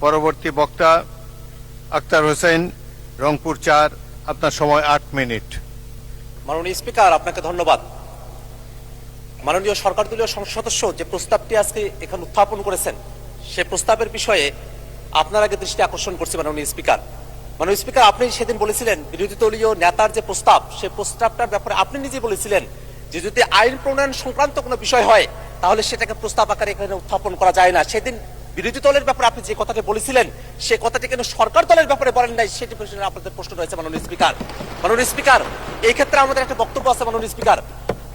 পরবর্তী বক্তা আক্তার হোসেন, রংপুর ৪। আপনার সময় ৮ মিনিট। মাননীয় স্পিকার, আপনাকে ধন্যবাদ। মাননীয় সরকার দলীয় সংসদ সদস্য যে প্রস্তাবটি আজকে এখানে উত্থাপন করেছেন, সে প্রস্তাবের বিষয়ে আপনার আগে দৃষ্টি আকর্ষণ করছি। মাননীয় স্পিকার, আপনি সেদিন বলেছিলেন বিরোধী দলীয় নেতার যে প্রস্তাব, সেই প্রস্তাবটার ব্যাপারে আপনি নিজে বলেছিলেন যে যদি আইন প্রণয়ন সংক্রান্ত কোনো বিষয় হয় তাহলে সেটাকে প্রস্তাব আকারে এখানে উত্থাপন করা যায় না। সেদিন বিরোধী দলের ব্যাপারে আপনি যে কথাটি বলেছিলেন, সে কথাটি কেন সরকার দলের ব্যাপারে বলেন নাই, সেটি বিষয়ে আপনাদের প্রশ্ন রয়েছে। মাননীয় স্পিকার, এই ক্ষেত্রে আমাদের একটা বক্তব্য আছে। মাননীয় স্পিকার,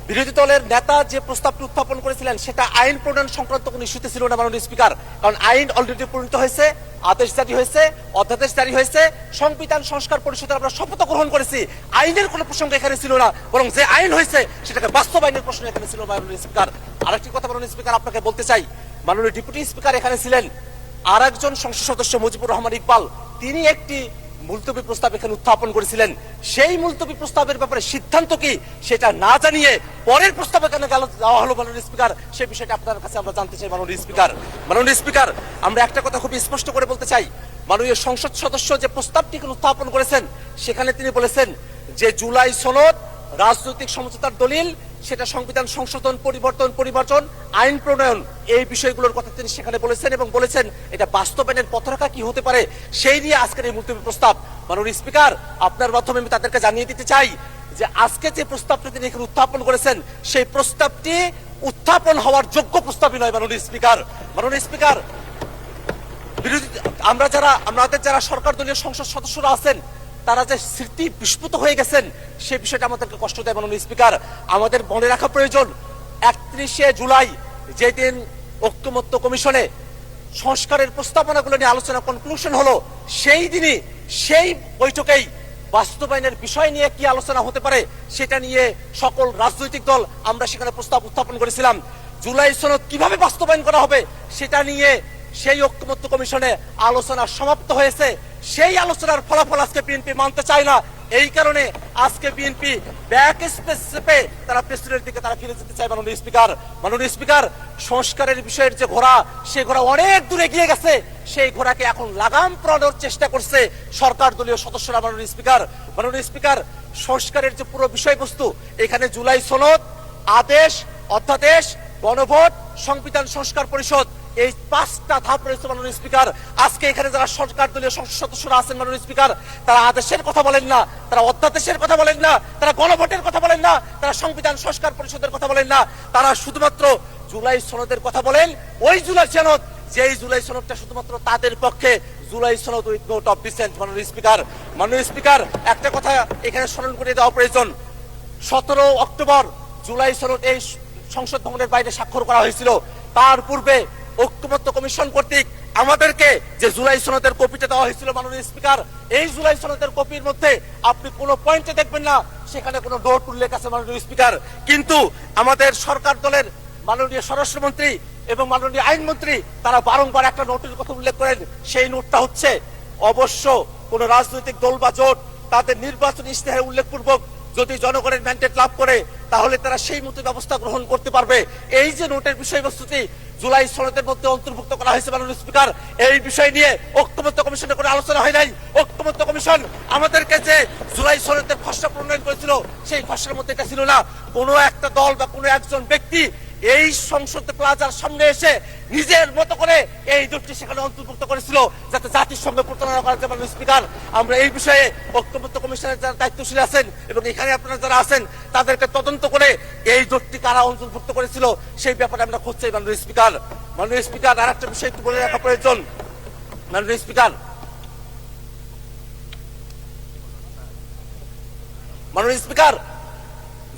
বিরোধী দলের নেতা যে প্রস্তাবটি উত্থাপন করেছিলেন সেটা আইন প্রণয়ন সংক্রান্ত কোনো ইস্যুতে ছিল না। মাননীয় স্পিকার, কারণ আইন অলরেডি প্রণীত হয়েছে, আদেশ জারি হয়েছে, অধ্যাদেশ জারি হয়েছে, সংবিধান সংস্কার পরিষদের আমরা শপথ গ্রহণ করেছি। আইনের কোনো প্রসঙ্গ এখানে ছিল না, বরং যে আইন হয়েছে সেটাকে বাস্তবায়নের প্রশ্ন এখানে ছিল। মাননীয় স্পিকার, আরেকটি কথা মাননীয় স্পিকার আপনাকে বলতে চাই, মাননীয় ডেপুটি স্পিকার এখানে ছিলেন, আর একজন সংসদ সদস্য মুজিবুর রহমান ইকবাল, তিনি একটি মুলতবি প্রস্তাব এখানে উত্থাপন করেছিলেন। সেই মুলতবি প্রস্তাবের ব্যাপারে সিদ্ধান্ত কি সেটা না জানিয়ে পরের প্রস্তাব এখানে দেওয়া হলো। মাননীয় স্পিকার, সেই বিষয়টা আপনার কাছে আমরা জানতে চাই। মাননীয় স্পিকার, আমরা একটা কথা খুব স্পষ্ট করে বলতে চাই, মাননীয় সংসদ সদস্য যে প্রস্তাবটি উত্থাপন করেছেন সেখানে তিনি বলেছেন যে জুলাই সনদ রাজনৈতিক সমঝোতার দলিল, সেটা সংবিধান সংশোধন, পরিবর্তন, আইন প্রণয়ন, এই বিষয়গুলোর কথা তিনি সেখানে বলেছেন এবং বলেছেন এটা বাস্তবায়নের পথরেখা কি হতে পারে সেই নিয়ে আজকের এই মুলতবি প্রস্তাব। মাননীয় স্পিকার, আপনার মাধ্যমে আমি তাদেরকে জানিয়ে দিতে চাই যে আজকে যে প্রস্তাবটি তিনি এখানে উত্থাপন করেছেন সেই প্রস্তাবটি উত্থাপন হওয়ার যোগ্য প্রস্তাবই নয়। মাননীয় স্পিকার, আমাদের যারা সরকার দলীয় সংসদ সদস্যরা আছেন তারা যে স্মৃতি বিস্ফোরিত হয়ে গেছেন সেই বিষয়টা আমাদেরকে কষ্ট দেয়। মাননীয় স্পিকার, আমাদের মনে রাখা প্রয়োজন ৩১শে জুলাই যেদিন ঐকমত্য কমিশনে সংস্কারের প্রস্তাবনাগুলো নিয়ে আলোচনা কনক্লুশন হলো, সেই দিনই সেই বৈঠকেই বাস্তবায়নের বিষয় নিয়ে কি আলোচনা হতে পারে সেটা নিয়ে সকল রাজনৈতিক দল আমরা সেখানে প্রস্তাব উত্থাপন করেছিলাম। জুলাই সনদ কিভাবে বাস্তবায়ন করা হবে সেটা নিয়ে সেই ঐকমত্য কমিশনে আলোচনা সমাপ্ত হয়েছে। সেই আলোচনার ফলাফল আজকে বিএনপি মানতে চায় না। এই কারণে আজকে বিএনপি ব্যাক স্পেসে তারা প্রেসিডেন্টের দিকে তারা ফিরে যেতে চায়। মাননীয় স্পিকার, সংস্কারের বিষয়ের যে ঘোড়া, সেই ঘোড়া অনেক দূরে গিয়ে গেছে। সেই ঘোড়াকে এখন লাগাম পরানোর চেষ্টা করছে সরকার দলীয় সদস্যরা। মাননীয় স্পিকার, সংস্কারের যে পুরো বিষয়বস্তু, এখানে জুলাই সনদ, আদেশ, অধ্যাদেশ, গণভোট, সংবিধান সংস্কার পরিষদ, এই ৫টা ধাপ রয়েছে। মাননীয় স্পিকার, আজকে এখানে যারা সরকার দলীয় সংসদ সদস্যরা আছেন মাননীয় স্পিকার, তারা আদেশের কথা বলেন না, তারা অধ্যাদেশের কথা বলেন না, তারা গণভোটের কথা বলেন না, তারা সংবিধান সংস্কার পরিষদের কথা বলেন না, তারা শুধুমাত্র জুলাই সনদের কথা বলেন। ওই জুলাই সনদ, যেই জুলাই সনদটা শুধুমাত্র তাদের পক্ষে জুলাই সনদ উইথ নোট অফ ডিসেন্ট। মাননীয় স্পিকার, একটা কথা এখানে স্মরণ করে দেওয়া প্রয়োজন, ১৭ অক্টোবর জুলাই সনদ এই সংসদ ভবনের বাইরে স্বাক্ষর করা হয়েছিল। তার পূর্বে ঐকমত্য কমিশন কর্তৃক আমাদেরকে যে জুলাই সনদের কপিটা দেওয়া হয়েছিল, মাননীয় স্পিকার, এই জুলাই সনদের কপির মধ্যে আপনি কোনো পয়েন্টে দেখবেন না সেখানে কোনো নোট উল্লেখ আছে। মাননীয় স্পিকার, কিন্তু আমাদের সরকার দলের মাননীয় স্বরাষ্ট্রমন্ত্রী এবং মাননীয় আইনমন্ত্রী তারা বারংবার একটা নোটের কথা উল্লেখ করেন। সেই নোটটা হচ্ছে, অবশ্য কোন রাজনৈতিক দল বা জোট তাদের নির্বাচনী ইশতেহারে উল্লেখপূর্বক যদি জনগণের ম্যান্ডেট লাভ করে তাহলে তারা সেই মতো ব্যবস্থা গ্রহণ করতে পারবে। এই যে নোটের বিষয়বস্তুটি জুলাই সনদের মধ্যে অন্তর্ভুক্ত করা হয়েছে, মাননীয় স্পিকার, এই বিষয় নিয়ে ঐকমত্য কমিশনের কোনো আলোচনা হয় নাই। ঐকমত্য কমিশন আমাদেরকে যে জুলাই সনদের খসড়া প্রণয়ন করেছিল সেই খসড়ার মধ্যে এটা ছিল না। কোনো একটা দল বা কোনো একজন ব্যক্তি এই সংসদ প্লাজার সামনে এসে নিজের মতো করে এই নোটটি সেখানে অন্তর্ভুক্ত করেছিল যাতে জাতির সঙ্গে প্রতারণা করা যায়। মাননীয় স্পিকার, আমরা এই বিষয়ে ঐকমত্য কমিশনের যারা দায়িত্বশীল আছেন এবং এখানে আপনারা যারা আছেন তাদেরকে তদন্ত করে এই নোটটি কারা অন্তর্ভুক্ত করেছিল সেই ব্যাপারে আমরা খোঁজ চাই। মাননীয় স্পিকার, আর একটা বিষয় একটু বলে রাখা প্রয়োজন। মাননীয় স্পিকার,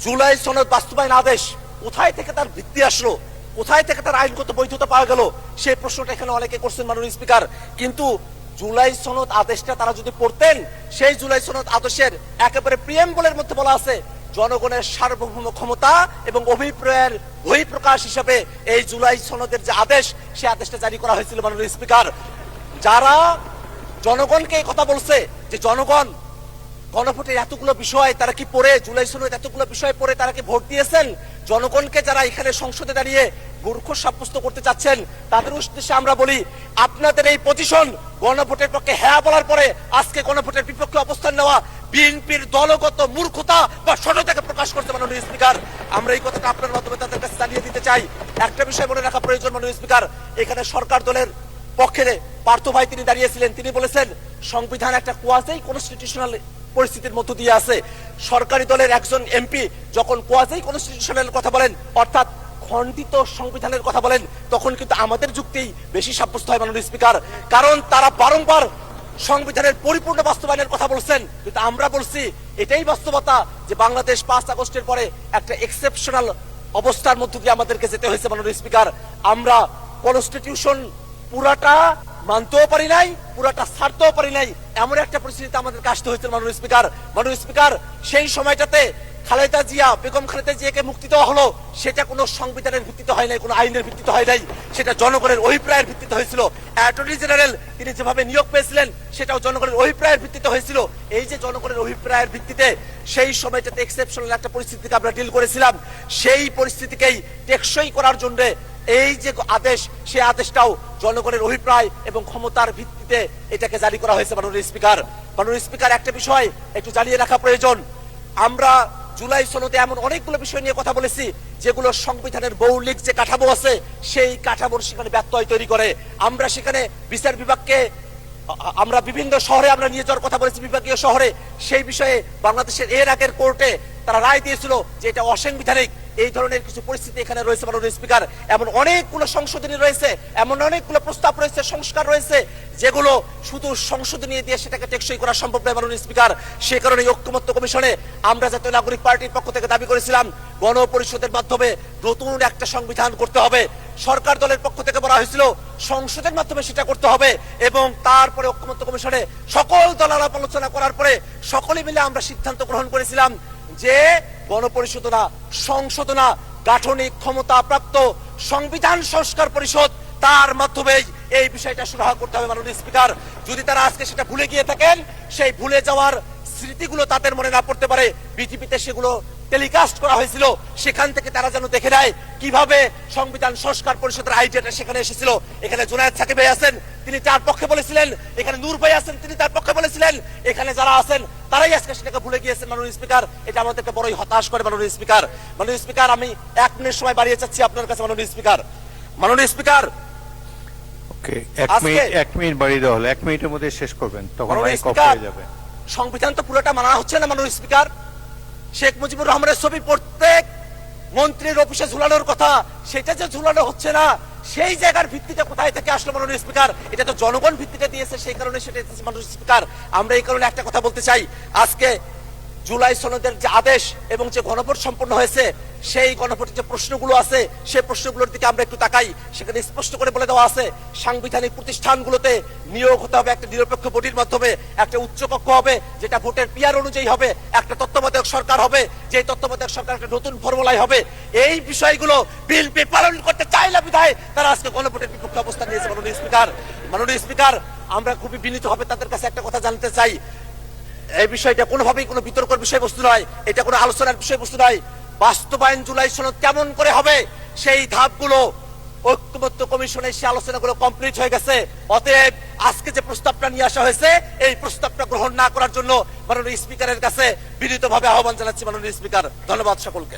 জুলাই সনদ বাস্তবায়ন আদেশ কোথায় থেকে তার ভিত্তি আসলো, কোথায় থেকে তার আইনগত বৈধতা পাওয়া গেল, সেই প্রশ্নটা এখানে অনেকে করছেন। মাননীয় স্পিকার, কিন্তু জুলাই সনদ আদেশটা তারা যদি পড়তেন, সেই জুলাই সনদ আদেশের একেবারে প্রিয়েম্বলের মধ্যে বলা আছে জনগণের সার্বভৌম ক্ষমতা এবং অভিপ্রায়ের বহিঃপ্রকাশ হিসেবে এই জুলাই সনদের যে আদেশ, সেই আদেশটা জারি করা হয়েছিল। মাননীয় স্পিকার, যারা জনগণকে এই কথা বলছে যে জনগণ গণভোটের এতগুলো বিষয় তারা কি পড়ে, জুলাই সনদ এতগুলো বিষয় পড়ে তারা কি ভোট দিয়েছেন, জনগণকে যারা এখানে সংসদে দাঁড়িয়ে মূর্খ সাব্যস্ত করতে চাচ্ছেন তাদের উদ্দেশ্যে আমরা বলি, আপনাদের এই পজিশন গণভোটের পক্ষে হ্যাঁ বলার পরে আজকে গণভোটের বিপক্ষে অবস্থান নেওয়া বিএনপির দলগত মূর্খতা বা সততাকে প্রকাশ করতে মাননীয় স্পিকার, আমরা এই কথাটা আপনার মাধ্যমে তাদের কাছে জানিয়ে দিতে চাই। একটা বিষয় মনে রাখা প্রয়োজন মাননীয় স্পিকার, এখানে সরকার দলের পক্ষে পার্থ ভাই তিনি দাঁড়িয়েছিলেন, তিনি বলেছেন সংবিধান একটা কোয়াজি কনস্টিটিউশনাল পরিস্থিতির মধ্য দিয়ে আছে। সরকারি দলের একজন এমপি যখন কোয়াজি কনস্টিটিউশনাল কথা বলেন, অর্থাৎ খণ্ডিত সংবিধানের কথা বলেন, তখন কিন্তু আমাদের যুক্তি বেশি সাব্যস্ত হয় মাননীয় স্পিকার, কারণ তারা বারংবার সংবিধানের পরিপূর্ণ বাস্তবায়নের কথা বলছেন, কিন্তু আমরা বলছি এটাই বাস্তবতা যে বাংলাদেশ 5 আগস্টের পরে একটা এক্সেপশনাল অবস্থার মধ্য দিয়ে আমাদেরকে যেতে হয়েছে মাননীয় স্পিকার। আমরা কনস্টিটিউশন পুরাটা মানতেও পারি নাই, পুরাটা ছাড়তেও পারি নাই, এমন একটা পরিস্থিতিতে আমাদেরকে আসতে হয়েছে মাননীয় স্পিকার। মাননীয় স্পিকার, সেই সময়টাতে খালেদা জিয়া, বেগম খালেদা জিয়াকে মুক্তি দেওয়া হলো, সেটা কোনো সংবিধানের ভিত্তিতে হয় নাই, কোনো আইনের ভিত্তিতে হয় নাই, সেটা জনগণের অভিপ্রায়ের ভিত্তিতে হয়েছিল। অ্যাটর্নি জেনারেল তিনি যেভাবে নিয়োগ পেয়েছিলেন সেটাও জনগণের অভিপ্রায়ের ভিত্তিতে হয়েছিল। এই যে জনগণের অভিপ্রায়ের ভিত্তিতে সেই সময়টাতে এক্সেপশনাল একটা পরিস্থিতিকে আমরা ডিল করেছিলাম, সেই পরিস্থিতিকেই টেকসই করার জন্য এই যে আদেশ, সেই আদেশটাও জনগণের অভিপ্রায় এবং ক্ষমতার ভিত্তিতে এটাকে জারি করা হয়েছে মাননীয় স্পিকার। মাননীয় স্পিকার, একটা বিষয় একটু জানিয়ে রাখা প্রয়োজন, আমরা জুলাই সনদে এমন অনেকগুলো বিষয় নিয়ে কথা বলেছি যেগুলো সংবিধানের মৌলিক যে কাঠামো আছে সেই কাঠামোর সেখানে ব্যত্যয় তৈরি করে। আমরা সেখানে বিচার বিভাগকে আমরা বিভিন্ন শহরে আমরা নিয়ে যাওয়ার কথা বলেছি, বিভাগীয় শহরে। সেই বিষয়ে বাংলাদেশের এর আগের কোর্টে তারা রায় দিয়েছিল যে এটা অসাংবিধানিক। এই ধরনের কিছু পরিস্থিতি এখানে রয়েছে মাননীয় স্পিকার। এমন অনেকগুলো সংশোধনী রয়েছে, এমন অনেকগুলো প্রস্তাব রয়েছে, সংস্কার রয়েছে, যেগুলো শুধু সংশোধনী দিয়ে সেটাকে টেকসই করা সম্ভব নয় মাননীয় স্পিকার। সে কারণে ঐক্যমত্য কমিশনে আমরা জাতীয় নাগরিক পার্টির পক্ষ থেকে দাবি করেছিলাম গণপরিষদের মাধ্যমে নতুন একটা সংবিধান করতে হবে। সরকার দলের পক্ষ থেকে বলা হয়েছিল সংসদের মাধ্যমে সেটা করতে হবে, এবং তারপরে ঐক্যমত্য কমিশনে সকল দল আলাপ আলোচনা করার পরে সকলে মিলে আমরা সিদ্ধান্ত গ্রহণ করেছিলাম যে গণপরিষদ না, সংসদ না, গাঠনিক ক্ষমতা প্রাপ্ত সংবিধান সংস্কার পরিষদ, তার মাধ্যমে এই বিষয়টা সুরাহা করতে হবে মাননীয় স্পিকার। যদি তারা আজকে সেটা ভুলে গিয়ে থাকেন, সেই ভুলে যাওয়ার স্মৃতিগুলো তাদের মনে না পড়তে পারে, বিটিভিতে সেগুলো টেলিকাস্ট করা হয়েছিল, সেখান থেকে তারা যেন দেখে নেয় কিভাবে সংবিধান সংস্কার পরিষদের আইডিয়াটা সেখানে এসেছিল। এখানে জুনায়েদ সাকিব ভাই আছেন, তিনি তার পক্ষে বলেছিলেন, এখানে নূর ভাই আছেন, তিনি তার পক্ষে বলেছিলেন, এখানে যারা আছেন তারাই আজকে সেটাকে ভুলে গিয়েছেন মাননীয় স্পিকার। এটা আমাদেরকে বড়ই হতাশ করে মাননীয় স্পিকার। মাননীয় স্পিকার, আমি 1 মিনিট সময় বাড়িয়ে চাচ্ছি আপনার কাছে মাননীয় স্পিকার। মাননীয় স্পিকার, ওকে, 1 মিনিট বাড়িয়ে দেওয়া হলো, 1 মিনিটের মধ্যে শেষ করবেন, তখন মাইক অফ হয়ে যাবে। সংবিধান তো পুরোটা মানা হচ্ছে না মাননীয় স্পিকার। শেখ মুজিবুর রহমানের ছবি প্রত্যেক মন্ত্রীর অফিসে ঝুলানোর কথা, সেটা যে ঝুলানো হচ্ছে না, সেই জায়গার ভিত্তিতে কোথায় থেকে আসলো মাননীয় স্পিকার? এটা তো জনগণ ভিত্তিতে দিয়েছে, সেই কারণে সেটা মাননীয় স্পিকার। আমরা এই কারণে একটা কথা বলতে চাই, আজকে জুলাই সনদের যে আদেশ এবং যে গণভোট সম্পন্ন হয়েছে, সেই গণভোটের যে প্রশ্নগুলো আছে সেই প্রশ্নগুলোর দিকে আমরা একটু তাকাই। সেখানে স্পষ্ট করে বলে দেওয়া আছে সাংবিধানিক প্রতিষ্ঠানগুলোতে নিয়োগ হতে হবে একটা নিরপেক্ষ বডির মাধ্যমে, একটা উচ্চকক্ষ হবে যেটা ভোটের পিয়ার অনুযায়ী হবে, একটা তত্ত্বাবধায়ক সরকার হবে, যে তত্ত্বাবধায়ক সরকার একটা নতুন ফর্মুলায় হবে। এই বিষয়গুলো বিএনপি পালন করতে চায় না বিধায় তারা আজকে গণভোটের বিপক্ষে অবস্থান নিয়েছে মাননীয় স্পিকার। মাননীয় স্পিকার, আমরা খুবই বিনীতভাবে তাদের কাছে একটা কথা জানতে চাই, এই বিষয়টা কোনোভাবেই কোনো বিতর্কের বিষয়বস্তু নয়, এটা কোনো আলোচনার বিষয়বস্তু নয়। বাস্তবায়ন জুলাই সনদ কেমন করে হবে সেই ধাপগুলো ঐক্যমত্য কমিশনে সে আলোচনাগুলো কমপ্লিট হয়ে গেছে। অতএব আজকে যে প্রস্তাবটা নিয়ে আসা হয়েছে এই প্রস্তাবটা গ্রহণ না করার জন্য মাননীয় স্পিকারের কাছে বিনীতভাবে আহ্বান জানাচ্ছি মাননীয় স্পিকার। ধন্যবাদ সকলকে।